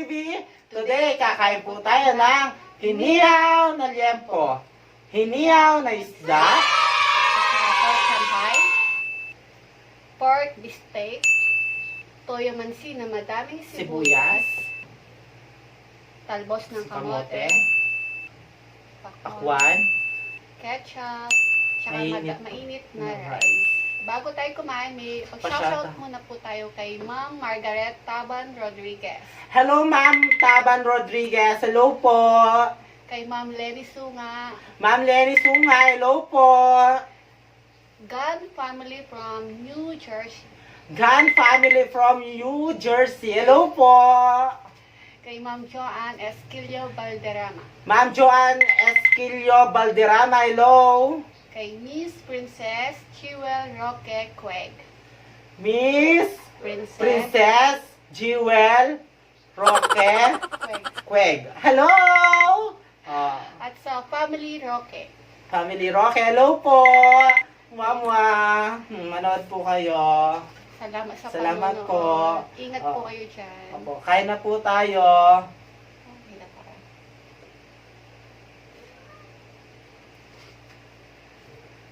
TV. Today, kakain po tayo ng hinihaw na liempo. Hinihaw na isda. Pork Shanghai, pork beefsteak, toyo mansi na madaming sibuyas, talbos ng kamote, Pakwan. ketchup, tsaka mainit na na rice. Bago tayo kumain, may pag-shoutout muna po tayo kay Ma'am Margaret Taban Rodriguez. Hello, Ma'am Taban Rodriguez. Hello po. Kay Ma'am Lenny Sunga. Ma'am Lenny Sunga. Hello po. God family from New Jersey. Gan family from New Jersey. Hello po. Kay Ma'am Joanne Esquilio Valderrama. Ma'am Joanne Esquilio Valderrama. Hello. Kay Miss Princess Jewel Roque Queg. Miss Princess Jewel Roque Queg. Hello. At sa Family Roque. Family Roque. Hello po. Mama. Manood po kayo. Salamat sa Salamat panonood. po. Ingat po kayo dyan. Opo, kain na po tayo. Okay na para.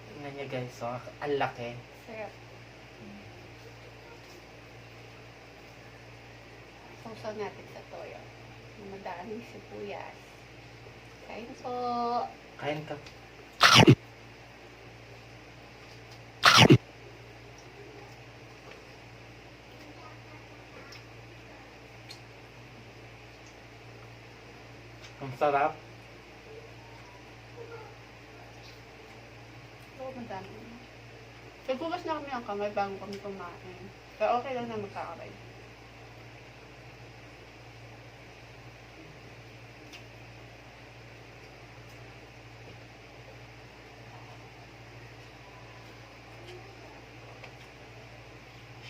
Tingnan niyo guys, oh, ang laki. Sarap. Sausaw natin sa toyo. Madaming sibuyas. Kain po. Kain ka. Ang sarap. Oo, madami. Nagbukas na kami ang kamay bago kami kumain. Pero okay lang na magkakabay.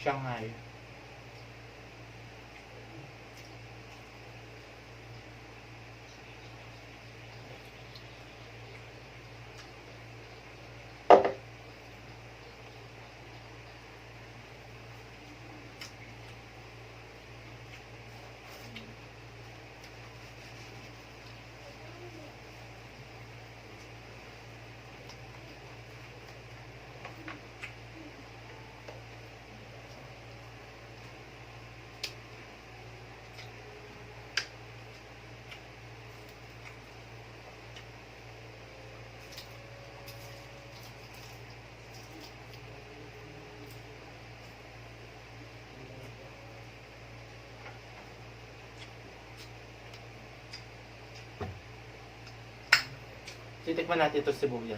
Shanghai. Titikman natin ito sibuyas.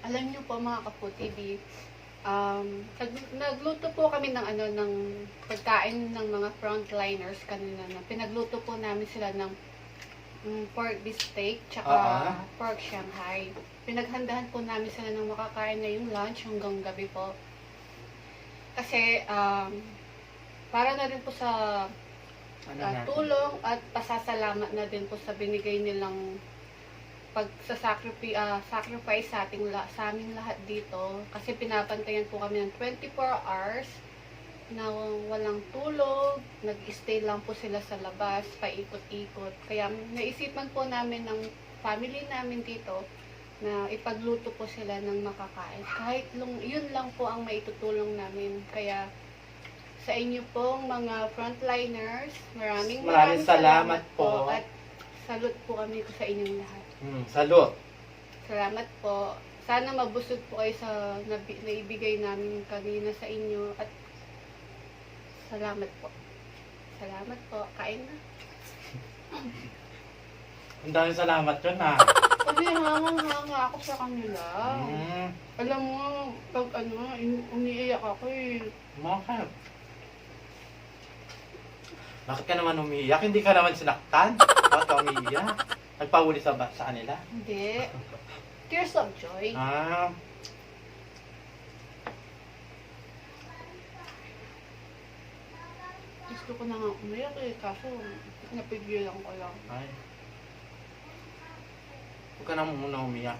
Alam niyo po mga Kapu-TV, nagluto po kami ng pagkain ng mga frontliners kanina. Pinagluto po namin sila ng pork beefsteak tsaka pork Shanghai. Pinaghandahan po namin sila ng makakain ngayong lunch hanggang gabi po. Kasi para na rin po sa tulong at pasasalamat na din po sa binigay nilang sacrifice sa aming lahat dito. Kasi pinapantayan po kami ng 24 hours na walang tulog, nag-stay lang po sila sa labas, paikot-ikot. Kaya naisipan po namin ng family namin dito na ipagluto po sila ng makakain. Kahit yun lang po ang maitutulong namin. Kaya sa inyo pong mga frontliners, maraming salamat po. At salute po kami sa inyong lahat. Salute. Salamat po. Sana mabusog po kayo sa naibigay namin kanina sa inyo. At salamat po. Salamat po. Kain na. Ang daming salamat yun ha. Kasi hangang-hanga ako sa kanila. Alam mo, pag umiiyak ako eh. Bakit? Bakit ka naman umiiyak? Hindi ka naman sinaktan? Bakit ka umiiyak? Nagpahuli sa kanila? Hindi. Tears of joy. Gusto ko na nga umiyak eh, kaso napigilan ko lang. Ay. Huwag ka na muna umiyak.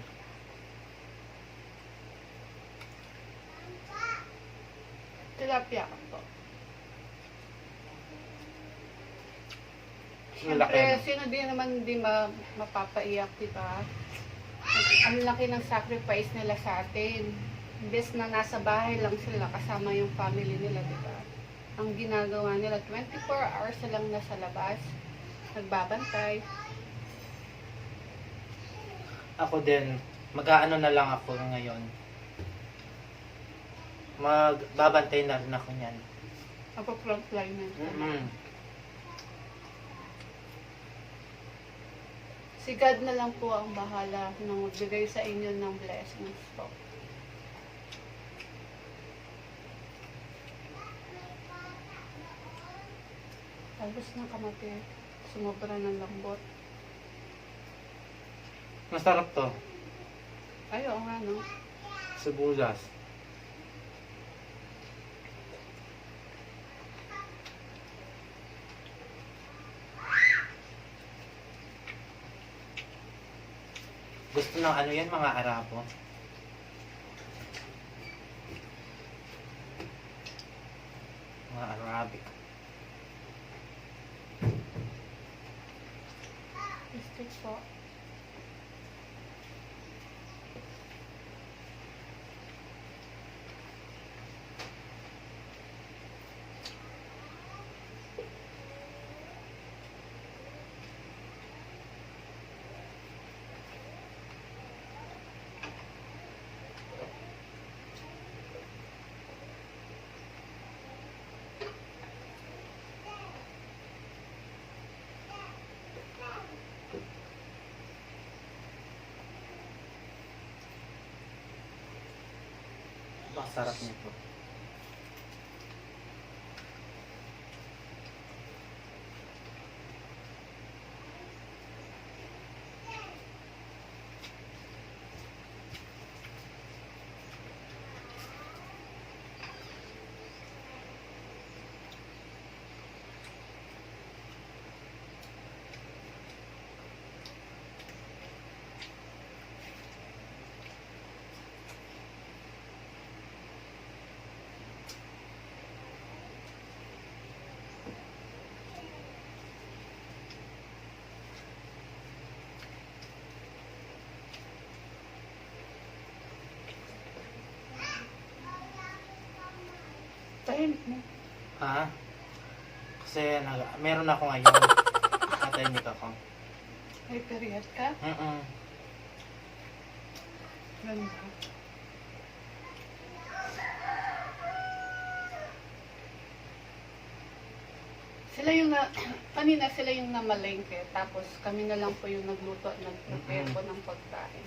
Tilapia ka po. Ang laki, Siyempre, no? sino din naman hindi mapapaiyak, di ba? Ang laki ng sacrifice nila sa atin. Imbes na nasa bahay lang sila kasama yung family nila, di ba? Ang ginagawa nila, 24 hours na lang nasa labas, nagbabantay. Ako din, mag-aano na lang ako ngayon. Magbabantay na rin ako niyan. Ako frontline na. Si God na lang po ang bahala na magbigay sa inyo ng blessings po. Tapos ng kamati, sumobra ng lambot. Masarap to. Ay, oo nga, no? Sibuyas. Gusto ng ano yan, mga Arabo. Mga Arabic. Stick po. Masarap nito. Tahimik mo. Ha? Kasi meron ako ngayon. Natahimik ako. May period ka? Ganda. Sila yung kanina sila yung namalengke, tapos kami na lang po yung nagluto at nag-prepare po ng pagkain.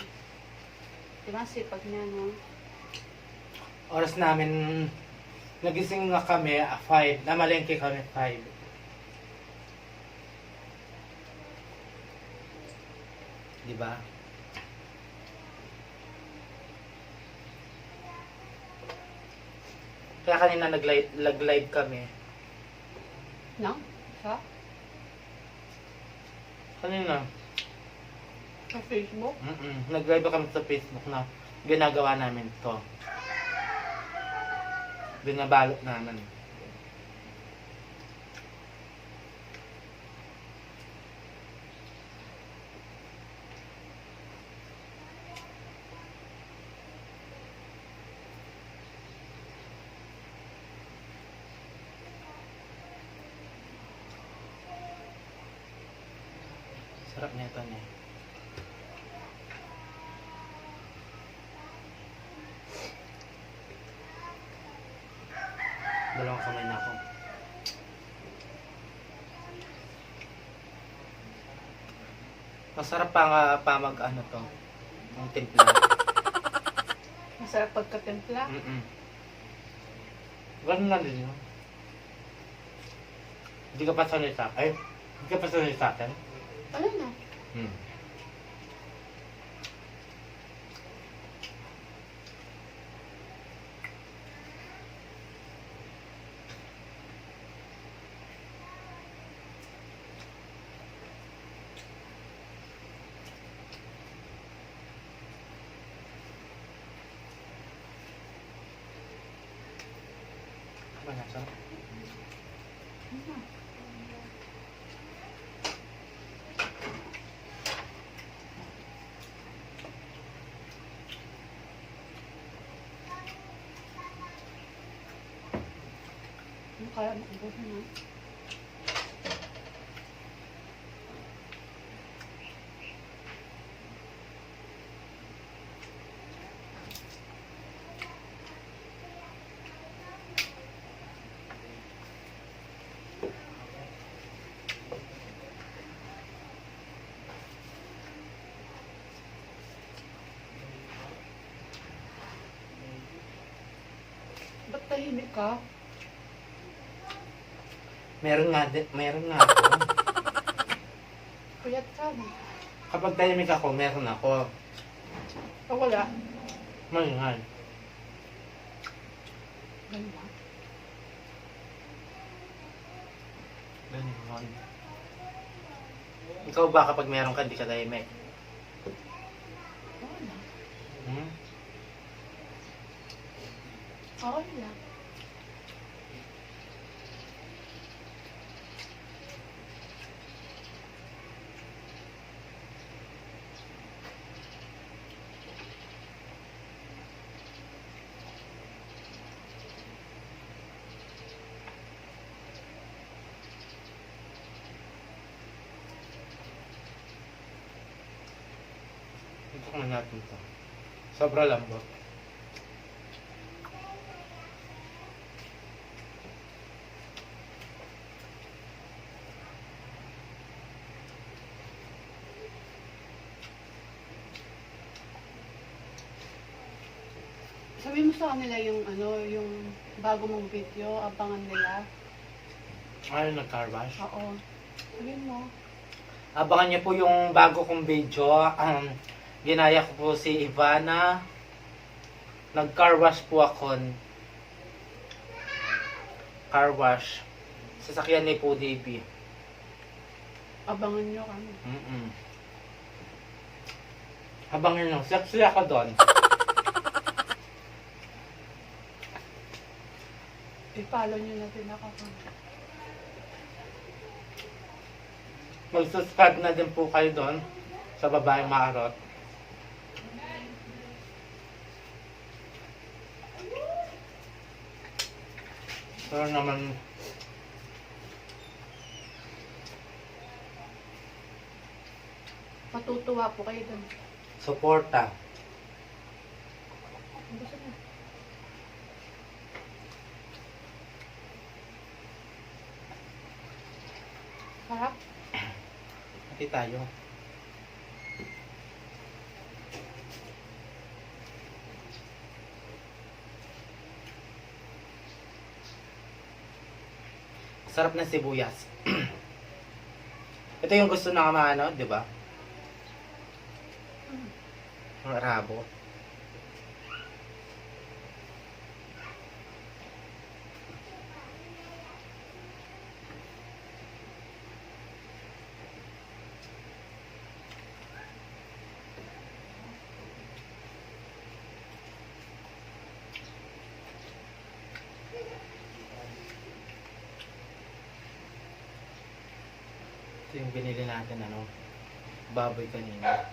Diba, sipag niya, no? Oras namin, nagising nga kami 5. Namalengke kami 5. Diba? Kaya kanina nag-live kami. No? Sa? Kanina. Sa Facebook? Nag-live kami sa Facebook na ginagawa namin to. Binabalot namin. Sarap nito niya. Dalawang kamay na ako. Masarap pa mag ano to. Yung timpla. Masarap pagkatimpla. Ganun lang din yun. Hindi ka pa sanay sa akin. Hindi ka pa sanay sa akin. Ano na? Malasa. Ano kaya maubusin na? Ba't tahimik ka? Meron nga ako. Kuyat ka mo. Kapag tahimik ako, meron ako. O wala? Malingal. Ganun ba? Ganun. Ikaw ba kapag meron ka, di ka tahimik? Wala. Hmm? Wala. Ito kung natin ito. Sobra lambot. Sabi mo sa kanila yung yung bago mong video, abangan nila. Ay, nag-carwash. Oo. Sabi mo. Abangan niyo po yung bago kong video. Ginaya ko po si Ivana. Nag-carwash po ako. Carwash. Sasakyan ni po DB. Abangan nyo kami. Abangan nyo. Sexy ako doon. I-follow nyo na din ako. Mag-subscribe na din po kayo doon sa Babaeng Maarot. Pero naman Matutuwa po kayo doon. suporta. Gusto mo? Harap? Pati tayo. Sarap ng sibuyas. Ito yung gusto ng mga ano, di ba? Ang rabo. Ito yung binili natin, baboy kanina.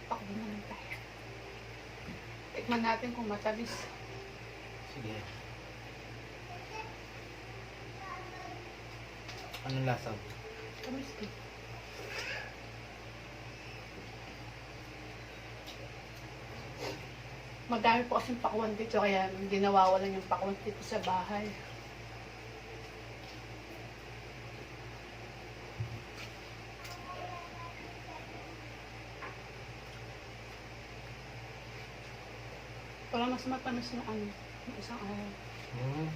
Pakbo naman tayo. Tikman natin kung matamis. Sige. Anong lasa? Tamis din. Madami po kasing pakwan dito kaya hindi nawawalan yung pakwan dito sa bahay. Para mas matamis na ano, yung isang araw. Hmm.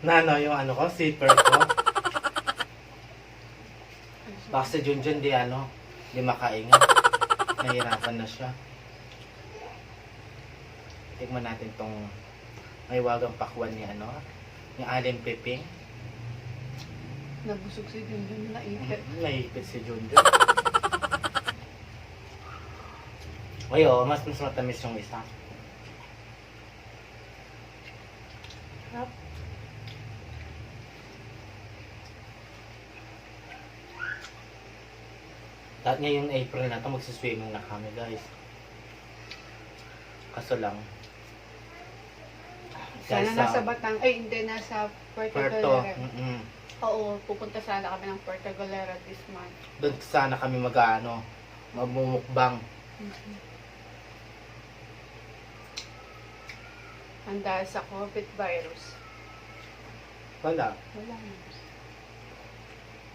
Nano yung ano ko, zipper ko. Baka si Junjun di ano, di makaingat. Nahirapan na siya. Tignan natin tong may wagang pakwan ni ano, ni Alin Piping. Nabusog si Junjun na ipit. Naipit si Junjun. Ay, oo, mas matamis yung isa. Sarap. Dahil ngayong April na to, magsiswimming na kami, guys. Kaso lang, Sana nasa Batang, ay hindi, nasa Puerto Puerto, Galera. Oo, pupunta sana kami ng Puerto Galera this month. doon sana kami mag-ano, mamumukbang. Ang dahil sa COVID virus. Wala. Wala na.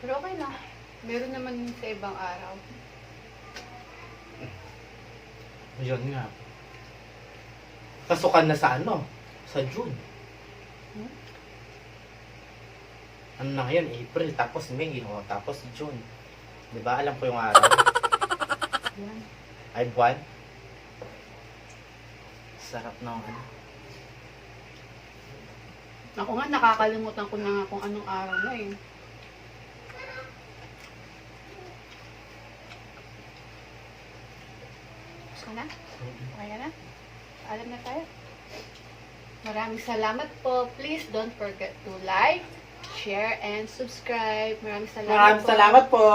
Pero okay na. Meron naman sa ibang araw. Yun nga. Pasukan na sa ano? Sa June. Hmm? Ano na ngayon? April, tapos May, oh, tapos June. Diba? Alam ko yung araw. Yan. Ay, buwan. Sarap na ano. Ako nga, nakakalimutan ko na nga kung anong araw na eh. Gusto ka na? Okay ka na? Alam na tayo. Maraming salamat po. Please don't forget to like, share, and subscribe. Maraming salamat Maraming po. salamat po.